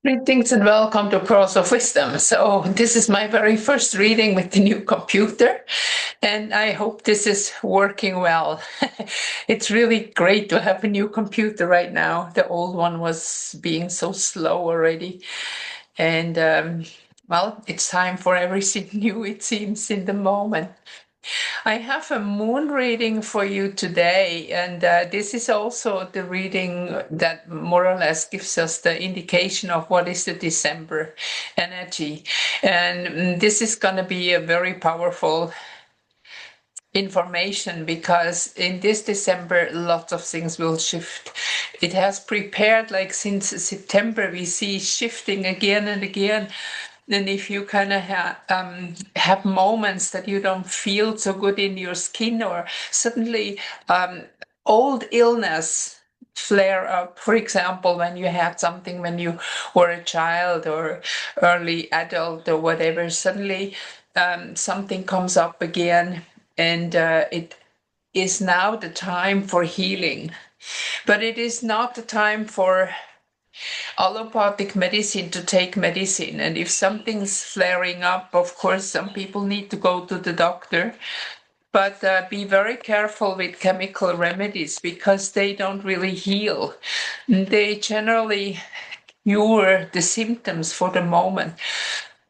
Greetings and welcome to Pearls of Wisdom. So this is my very first reading with the new computer, and I hope this is working well. It's really great to have a new computer right now. The old one was being so slow already. And well, it's time for everything new, it seems, in the moment. I have a moon reading for you today, and this is also the reading that more or less gives us the indication of what is the December energy. And this is going to be a very powerful information because in this December, lots of things will shift. It has prepared, like since September, we see shifting again and again. And if you kind of have moments that you don't feel so good in your skin, or suddenly old illness flare up, for example, when you had something when you were a child or early adult or whatever, suddenly something comes up again, and it is now the time for healing. But it is not the time for allopathic medicine to take medicine. And if something's flaring up, of course, some people need to go to the doctor. But be very careful with chemical remedies because they don't really heal. They generally cure the symptoms for the moment.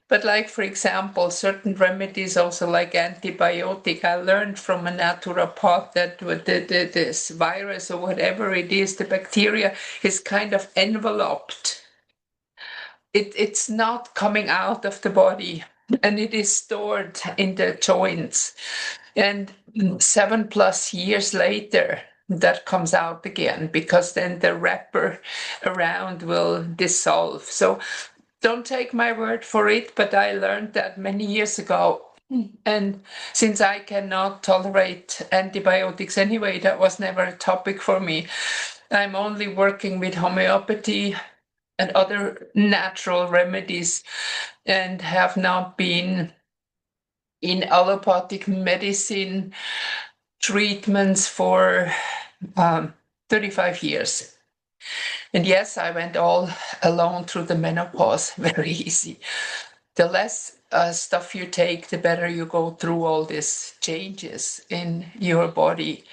But like, for example, certain remedies, also like antibiotic, I learned from a naturopath that with this virus or whatever it is, the bacteria is kind of enveloped. It's not coming out of the body, and it is stored in the joints. And 7+ years later, that comes out again because then the wrapper around will dissolve. So don't take my word for it, but I learned that many years ago. And since I cannot tolerate antibiotics anyway, that was never a topic for me. I'm only working with homeopathy and other natural remedies and have now been in allopathic medicine treatments for 35 years. And yes, I went all alone through the menopause, very easy. The less stuff you take, the better you go through all these changes in your body,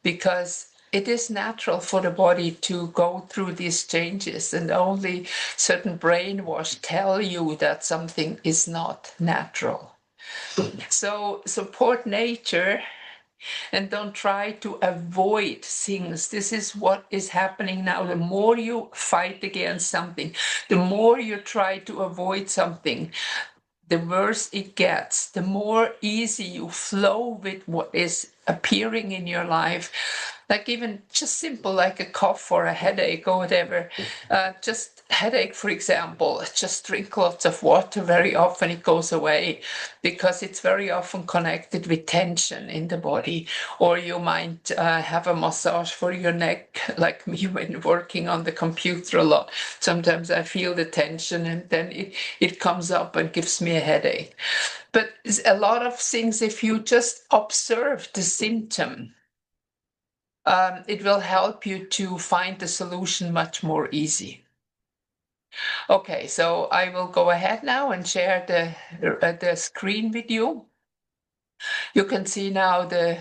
because it is natural for the body to go through these changes, and only certain brainwash tell you that something is not natural. So support nature and don't try to avoid things. This is what is happening now. The more you fight against something, the more you try to avoid something, the worse it gets, the more easy you flow with what is appearing in your life. Like even just simple, like a cough or a headache or whatever. Just headache, for example, just drink lots of water. Very often it goes away because it's very often connected with tension in the body. Or you might have a massage for your neck, like me when working on the computer a lot. Sometimes I feel the tension and then it comes up and gives me a headache. But a lot of things, if you just observe the symptom, it will help you to find the solution much more easy. Okay, so I will go ahead now and share the screen with you. You can see now the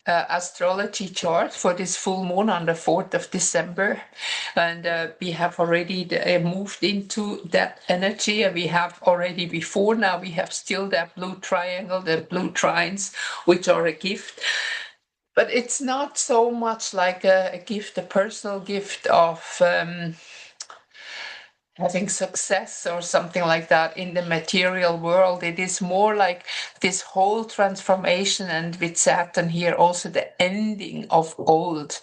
astrology chart for this full moon on the 4th of December. And we have already moved into that energy. We have already before, now we have still that blue triangle, the blue trines, which are a gift. But it's not so much like a gift, a personal gift of having success or something like that in the material world. It is more like this whole transformation, and with Saturn here, also the ending of old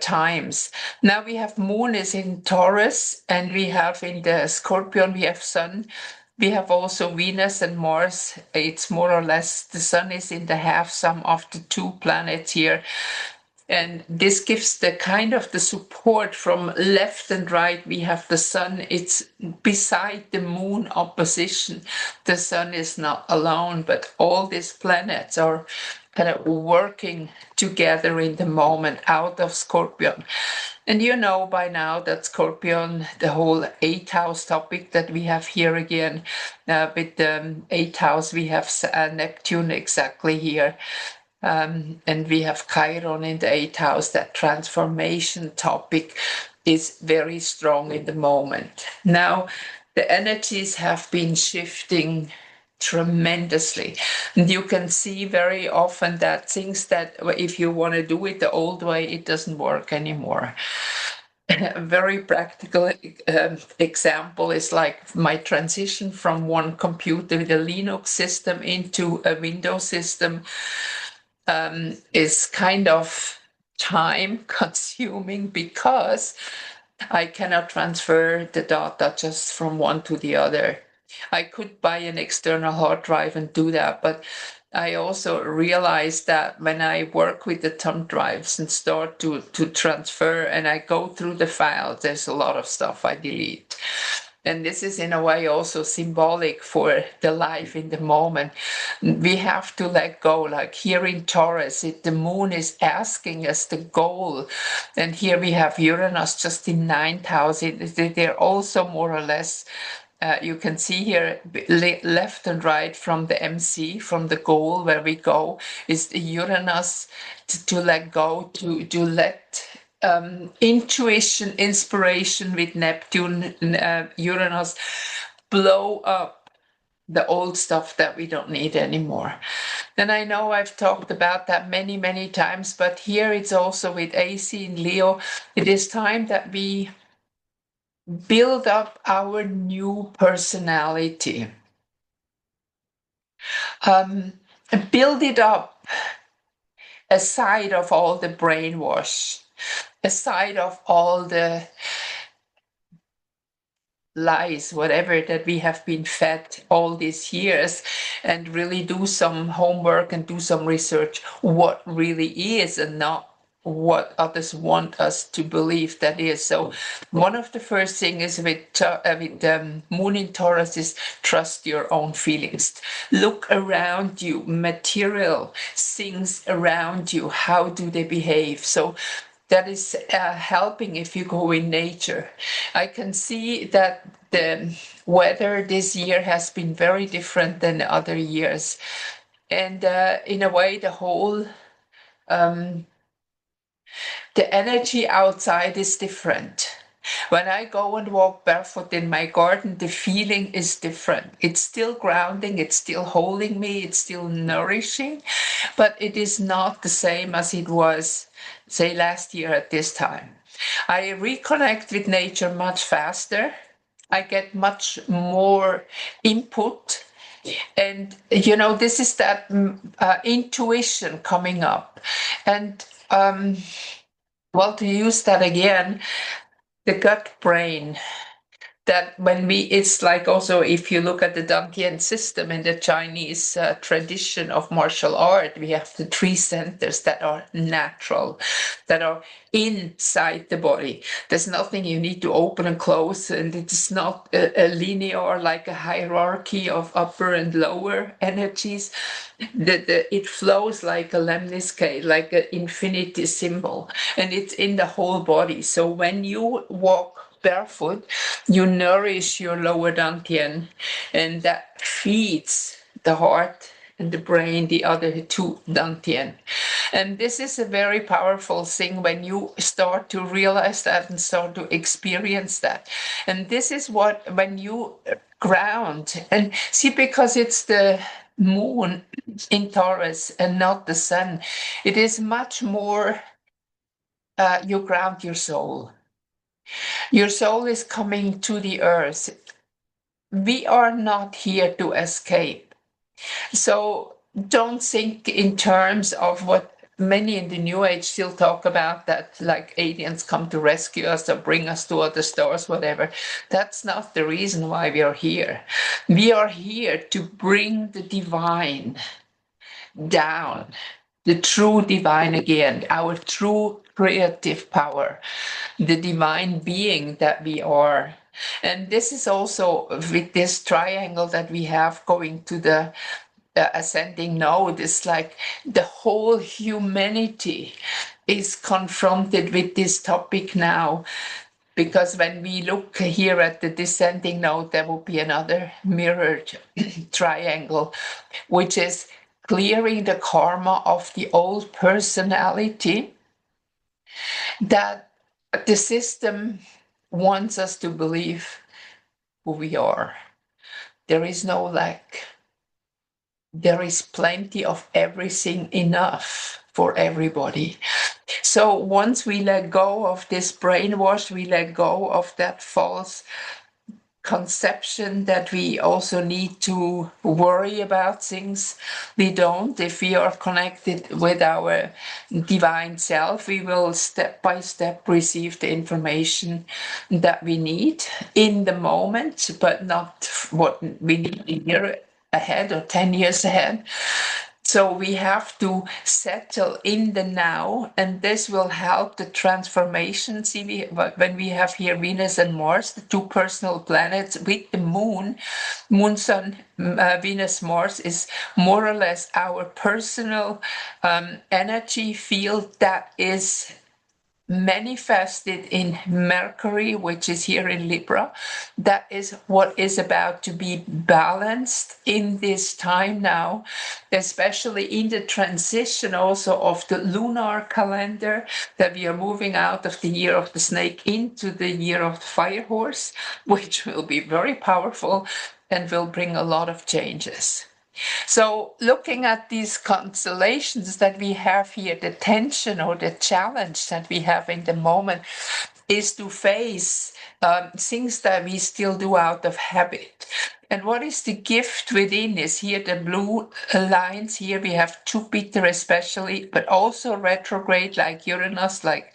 times. Now we have Moon is in Taurus, and we have in the Scorpion, we have Sun. We have also Venus and Mars. It's more or less, the Sun is in the half sum of the two planets here. And this gives the kind of the support from left and right. We have the Sun, it's beside the Moon opposition. The Sun is not alone, but all these planets are kind of working together in the moment out of Scorpion. And you know by now that Scorpion, the whole eighth house topic that we have here again, with the eighth house, we have Neptune exactly here. And we have Chiron in the eighth house. That transformation topic is very strong in the moment. Now, the energies have been shifting tremendously. And you can see very often that things that if you want to do it the old way, it doesn't work anymore. A very practical example is like my transition from one computer with a Linux system into a Windows system is kind of time consuming because I cannot transfer the data just from one to the other. I could buy an external hard drive and do that, but I also realized that when I work with the thumb drives and start to transfer and I go through the files, there's a lot of stuff I delete. And this is in a way also symbolic for the life in the moment. We have to let go. Like here in Taurus, the moon is asking us the goal. And here we have Uranus just in 9,000. They're also more or less, you can see here left and right from the MC, from the goal where we go, is the Uranus to let go, to let intuition, inspiration with Neptune, Uranus, blow up the old stuff that we don't need anymore. And I know I've talked about that many, many times, but here it's also with AC in Leo. It is time that we build up our new personality. Build it up aside of all the brainwash, aside of all the lies, whatever that we have been fed all these years, and really do some homework and do some research what really is and not what others want us to believe that is. So one of the first things is with Moon in Taurus is trust your own feelings. Look around you, material things around you, how do they behave? So that is helping if you go in nature. I can see that the weather this year has been very different than other years. And in a way, the whole the energy outside is different. When I go and walk barefoot in my garden, the feeling is different. It's still grounding, it's still holding me, it's still nourishing, but it is not the same as it was, say, last year at this time. I reconnect with nature much faster. I get much more input. And, you know, this is that intuition coming up. And, well, to use that again, the gut brain, that when it's like also if you look at the Dantian system in the Chinese tradition of martial art, we have the three centers that are natural, that are inside the body. There's nothing you need to open and close, and it's not a linear, like a hierarchy of upper and lower energies. It flows like a lemniscate, like an infinity symbol, and it's in the whole body. So when you walk barefoot, you nourish your lower dantian, and that feeds the heart and the brain, the other two dantian. And this is a very powerful thing when you start to realize that and start to experience that. And this is what, when you ground, and see, because it's the moon in Taurus and not the sun, it is much more, you ground your soul. Your soul is coming to the earth. We are not here to escape. So don't think in terms of what many in the New Age still talk about, that like aliens come to rescue us or bring us to other stars, whatever. That's not the reason why we are here. We are here to bring the divine down, the true divine again, our true creative power, the divine being that we are. And this is also with this triangle that we have going to the ascending node, it's like the whole humanity is confronted with this topic now. Because when we look here at the descending node, there will be another mirrored triangle, which is clearing the karma of the old personality that the system wants us to believe who we are. There is no lack. There is plenty of everything, enough for everybody. So once we let go of this brainwash, we let go of that false conception that we also need to worry about things. We don't. If we are connected with our divine self, we will step by step receive the information that we need in the moment, but not what we need a year ahead or 10 years ahead. So we have to settle in the now, and this will help the transformation. See, when we have here Venus and Mars, the two personal planets with the moon, moon, sun, Venus, Mars is more or less our personal energy field that is manifested in Mercury, which is here in Libra. That is what is about to be balanced in this time now, especially in the transition also of the lunar calendar, that we are moving out of the year of the snake into the year of the fire horse, which will be very powerful and will bring a lot of changes. So looking at these constellations that we have here, the tension or the challenge that we have in the moment is to face things that we still do out of habit. And what is the gift within is here the blue lines. Here we have Jupiter especially, but also retrograde like Uranus, like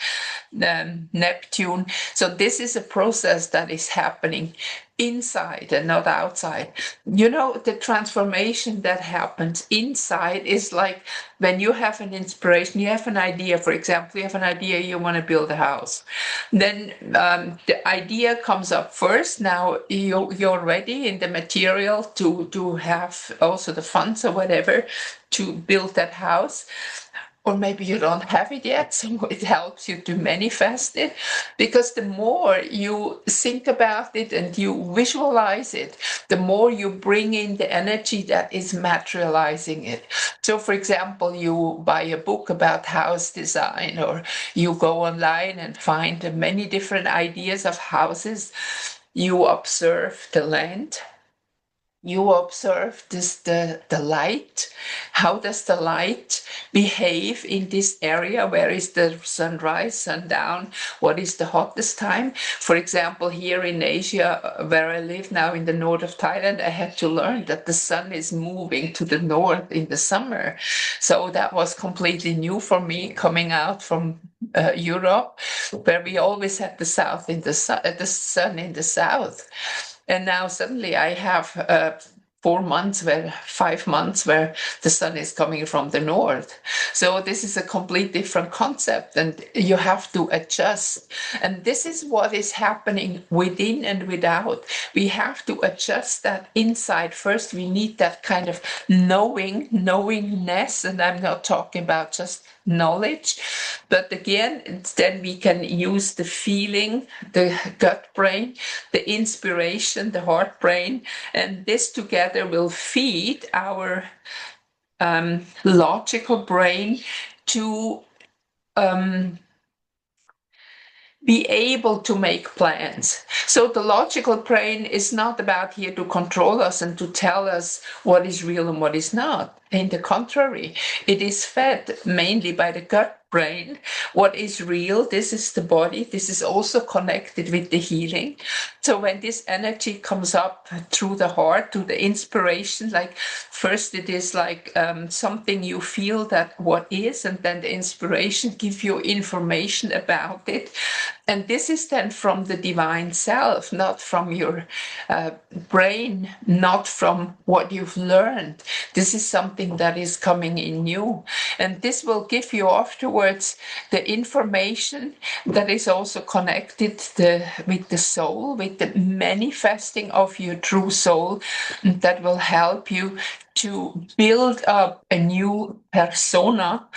Neptune. So this is a process that is happening inside and not outside. You know, the transformation that happens inside is like when you have an inspiration, you have an idea, for example, you have an idea, you want to build a house. Then the idea comes up first. Now you're ready in the material to have also the funds or whatever to build that house. Or maybe you don't have it yet, so it helps you to manifest it. Because the more you think about it and you visualize it, the more you bring in the energy that is materializing it. So, for example, you buy a book about house design, or you go online and find many different ideas of houses. You observe the land. You observe the light. How does the light behave in this area? Where is the sunrise, sundown? What is the hottest time? For example, here in Asia, where I live now in the north of Thailand, I had to learn that the sun is moving to the north in the summer. So that was completely new for me, coming out from Europe, where we always had the south in the sun in the south. And now suddenly I have 5 months where the sun is coming from the north. So this is a complete different concept, and you have to adjust. And this is what is happening within and without. We have to adjust that inside. First, we need that kind of knowingness, and I'm not talking about just knowledge, but again, then we can use the feeling, the gut brain, the inspiration, the heart brain, and this together will feed our logical brain to be able to make plans. So the logical brain is not about here to control us and to tell us what is real and what is not. In the contrary, it is fed mainly by the gut brain. What is real, this is the body. This is also connected with the healing. So when this energy comes up through the heart, to the inspiration, like first it is like something you feel that what is, and then the inspiration gives you information about it. And this is then from the divine self, not from your brain, not from what you've learned. This is something that is coming in new. And this will give you afterwards the information that is also connected with the soul, with the manifesting of your true soul, that will help you to build up a new persona,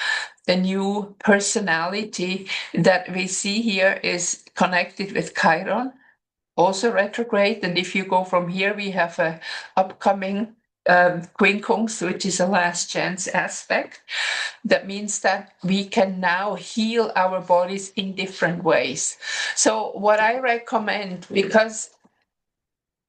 a new personality that we see here is connected with Chiron, also retrograde. And if you go from here, we have a upcoming quincunx, which is a last chance aspect. That means that we can now heal our bodies in different ways. So what I recommend, because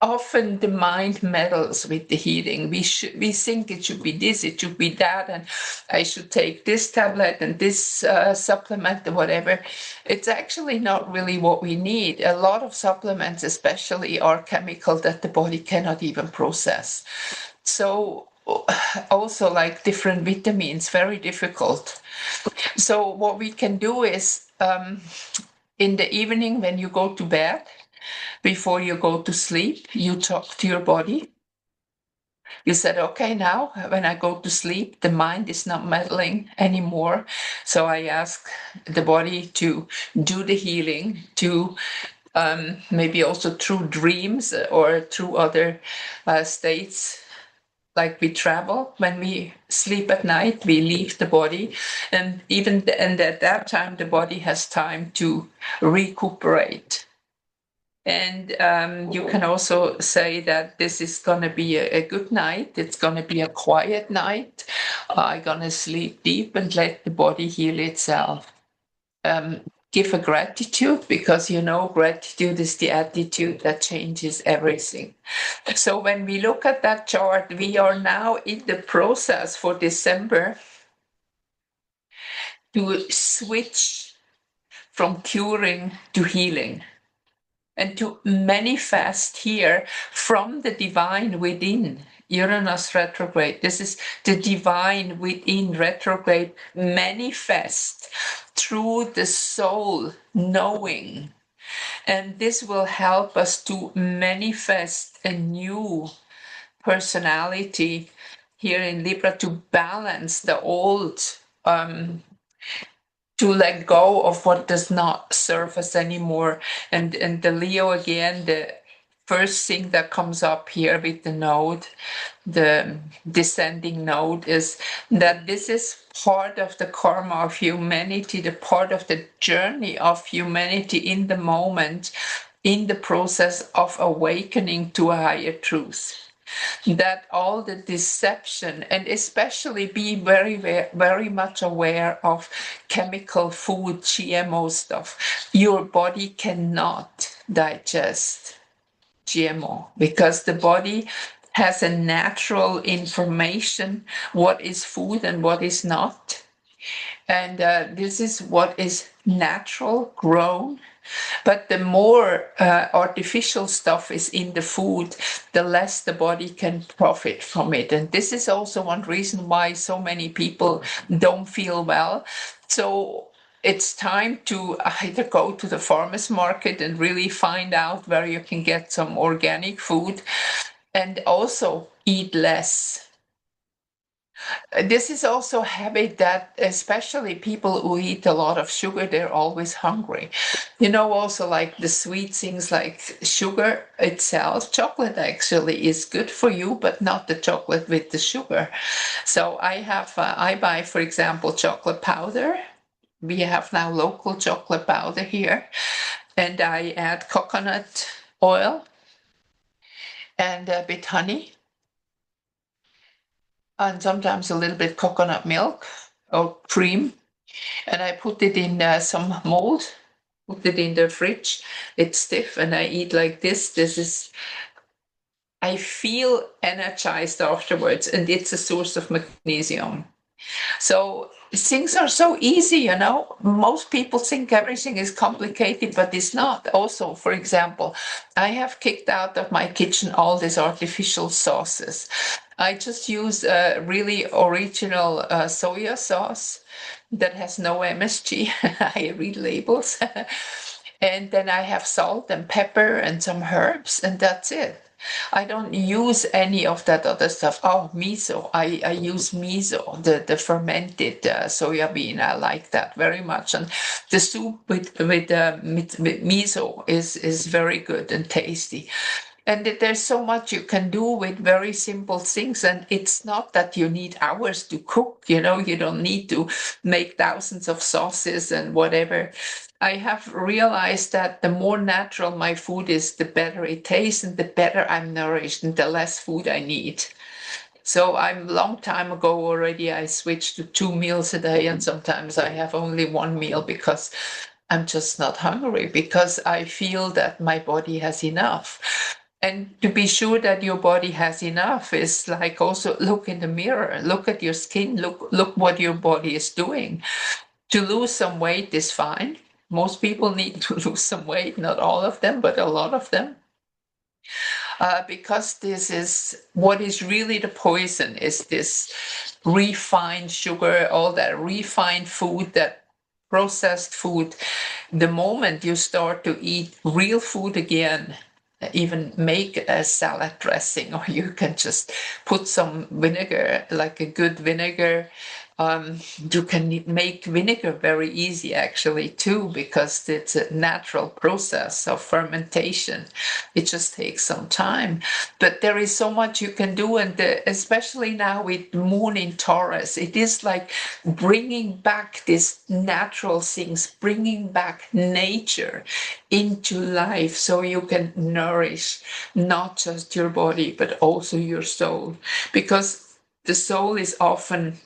often the mind meddles with the healing. We think it should be this, it should be that, and I should take this tablet and this supplement or whatever. It's actually not really what we need. A lot of supplements, especially, are chemical that the body cannot even process. So also like different vitamins, very difficult. So what we can do is in the evening when you go to bed, before you go to sleep, you talk to your body. You said, okay, now when I go to sleep, the mind is not meddling anymore. So I ask the body to do the healing, to maybe also through dreams or through other states. Like we travel, when we sleep at night, we leave the body. And and at that time, the body has time to recuperate. And you can also say that this is going to be a good night. It's going to be a quiet night. I'm going to sleep deep and let the body heal itself. Give a gratitude, because gratitude is the attitude that changes everything. So when we look at that chart, we are now in the process for December to switch from curing to healing, and to manifest here from the divine within. Uranus retrograde. This is the divine within retrograde, manifest through the soul knowing. And this will help us to manifest a new personality here in Libra, to balance the old, to let go of what does not serve us anymore. And the Leo, again, the first thing that comes up here with the node, the descending node, is that this is part of the karma of humanity, the part of the journey of humanity in the moment, in the process of awakening to a higher truth. That all the deception, and especially be very, very much aware of chemical food, GMO stuff. Your body cannot digest GMO because the body has a natural information what is food and what is not. And this is what is natural, grown. But the more artificial stuff is in the food, the less the body can profit from it. And this is also one reason why so many people don't feel well. So it's time to either go to the farmer's market and really find out where you can get some organic food, and also eat less. This is also a habit that especially people who eat a lot of sugar, they're always hungry. Also like the sweet things like sugar itself, chocolate actually is good for you, but not the chocolate with the sugar. So I buy, for example, chocolate powder. We have now local chocolate powder here, and I add coconut oil and a bit honey, and sometimes a little bit coconut milk or cream, and I put it in some mold, put it in the fridge. It's stiff, and I eat like this. I feel energized afterwards, and it's a source of magnesium. So things are so easy, Most people think everything is complicated, but it's not. Also, for example, I have kicked out of my kitchen all these artificial sauces. I just use a really original soya sauce that has no MSG. I read labels. And then I have salt and pepper and some herbs, and that's it. I don't use any of that other stuff. Oh, miso. I use miso, the fermented soya bean. I like that very much. And the soup with miso is very good and tasty. And there's so much you can do with very simple things. And it's not that you need hours to cook, you don't need to make thousands of sauces and whatever. I have realized that the more natural my food is, the better it tastes and the better I'm nourished and the less food I need. So I'm long time ago already, I switched to 2 meals a day, and sometimes I have only one meal because I'm just not hungry, because I feel that my body has enough. And to be sure that your body has enough is like also look in the mirror, look at your skin, look what your body is doing. To lose some weight is fine. Most people need to lose some weight, not all of them, but a lot of them. Because this is what is really the poison, is this refined sugar, all that refined food, that processed food. The moment you start to eat real food again, even make a salad dressing, or you can just put some vinegar, like a good vinegar. You can make vinegar very easy actually too, because it's a natural process of fermentation. It just takes some time, but there is so much you can do. And especially now with moon in Taurus, it is like bringing back these natural things, bringing back nature into life, so you can nourish not just your body, but also your soul. Because the soul is often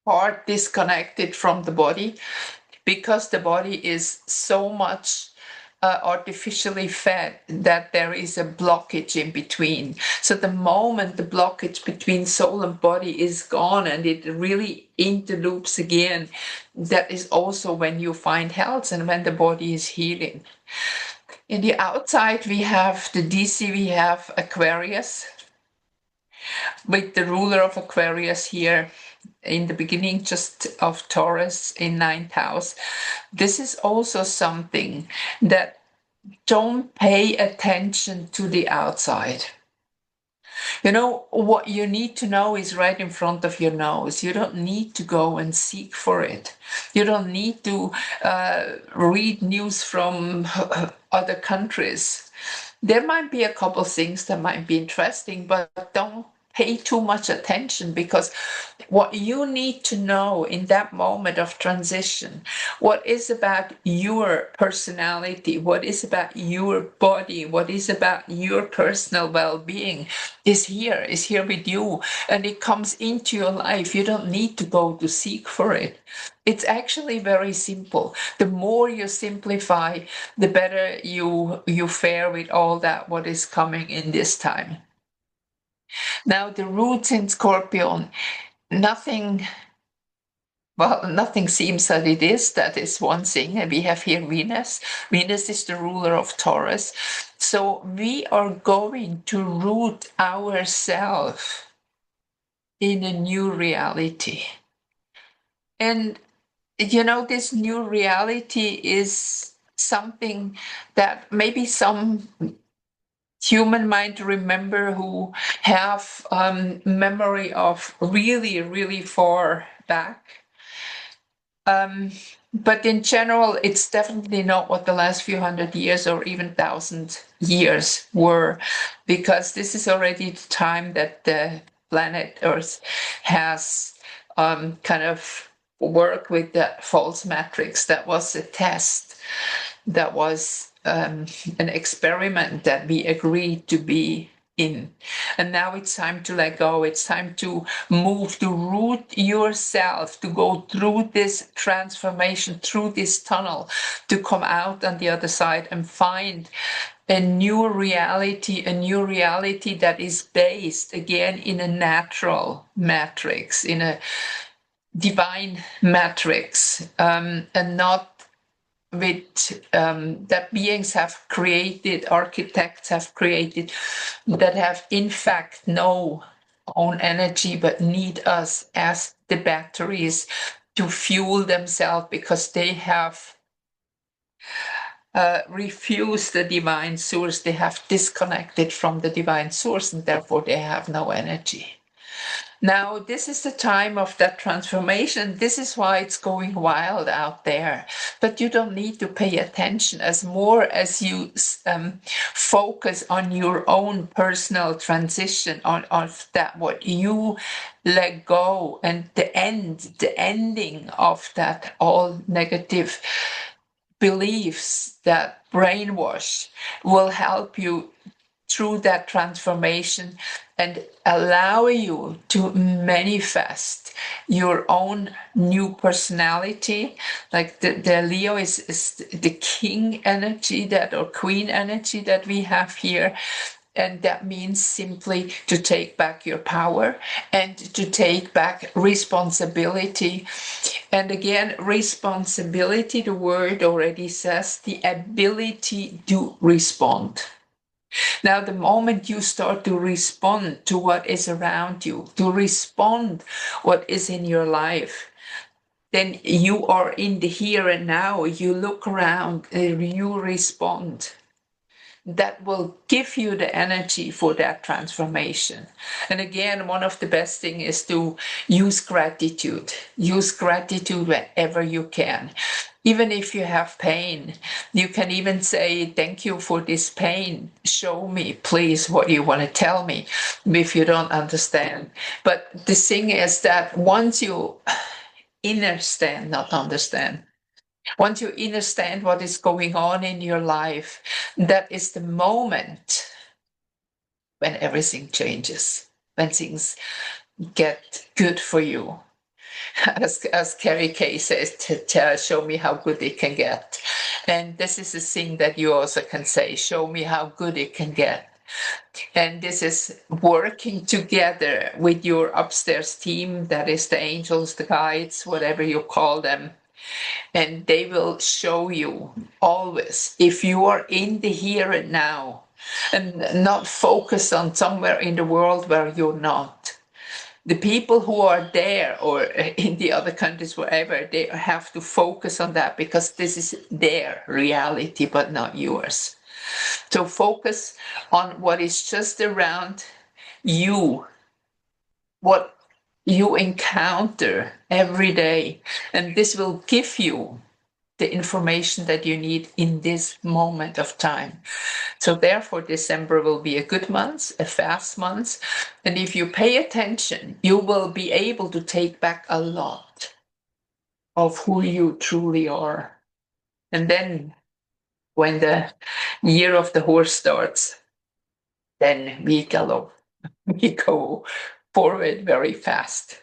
part disconnected from the body, because the body is so much artificially fed that there is a blockage in between. So the moment the blockage between soul and body is gone and it really interloops again, that is also when you find health and when the body is healing. In the outside, we have the DC, we have Aquarius, with the ruler of Aquarius here in the beginning just of Taurus in ninth house. This is also something that don't pay attention to the outside. What you need to know is right in front of your nose. You don't need to go and seek for it. You don't need to read news from other countries. There might be a couple things that might be interesting, but don't pay too much attention, because what you need to know in that moment of transition, what is about your personality, what is about your body, what is about your personal well-being, is here with you, and it comes into your life. You don't need to go to seek for it. It's actually very simple. The more you simplify, the better you fare with all that what is coming in this time. Now, the roots in Scorpion, nothing, well, nothing seems that it is. That is one thing. And we have here Venus. Venus is the ruler of Taurus. So we are going to root ourselves in a new reality. And, this new reality is something that maybe some human might remember who have memory of really, really far back. But in general, it's definitely not what the last few hundred years or even 1,000 years were, because this is already the time that the planet Earth has kind of worked with the false matrix. That was a test. That was an experiment that we agreed to be in. And now it's time to let go. It's time to move, to root yourself, to go through this transformation, through this tunnel, to come out on the other side and find a new reality that is based again in a natural matrix, in a divine matrix, and not with that beings have created, architects have created, that have in fact no own energy but need us as the batteries to fuel themselves, because they have refused the divine source. They have disconnected from the divine source, and therefore they have no energy. Now, this is the time of that transformation. This is why it's going wild out there. But you don't need to pay attention as more as you focus on your own personal transition, on that what you let go, and the ending of that all negative beliefs, that brainwash, will help you through that transformation and allow you to manifest your own new personality. Like the Leo is the king energy, that or queen energy that we have here. And that means simply to take back your power and to take back responsibility. And again, responsibility, the word already says the ability to respond. Now, the moment you start to respond to what is around you, to respond what is in your life, then you are in the here and now. You look around, you respond. That will give you the energy for that transformation. And again, one of the best things is to use gratitude. Use gratitude whenever you can. Even if you have pain, you can even say, thank you for this pain. Show me, please, what you want to tell me if you don't understand. But the thing is that once you not understand, once you understand what is going on in your life, that is the moment when everything changes, when things get good for you. As Carrie Kay says, show me how good it can get. And this is a thing that you also can say, show me how good it can get. And this is working together with your upstairs team, that is the angels, the guides, whatever you call them. And they will show you always, if you are in the here and now and not focused on somewhere in the world where you're not. The people who are there or in the other countries, wherever, they have to focus on that because this is their reality, but not yours. So focus on what is just around you, what you encounter every day, and this will give you the information that you need in this moment of time. So therefore, December will be a good month, a fast month. And if you pay attention, you will be able to take back a lot of who you truly are. And then when the year of the horse starts, then we go forward very fast.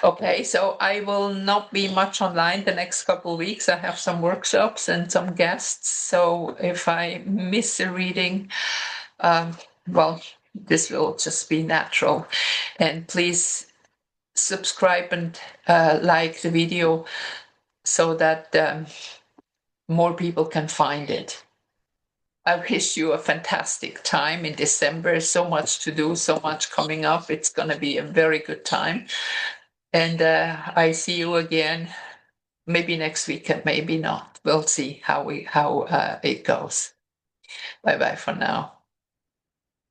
Okay, so I will not be much online the next couple of weeks. I have some workshops and some guests. So if I miss a reading, well, this will just be natural. And please subscribe and like the video so that more people can find it. I wish you a fantastic time in December. So much to do, so much coming up. It's going to be a very good time. And I see you again, maybe next week, maybe not. We'll see how it goes. Bye bye for now.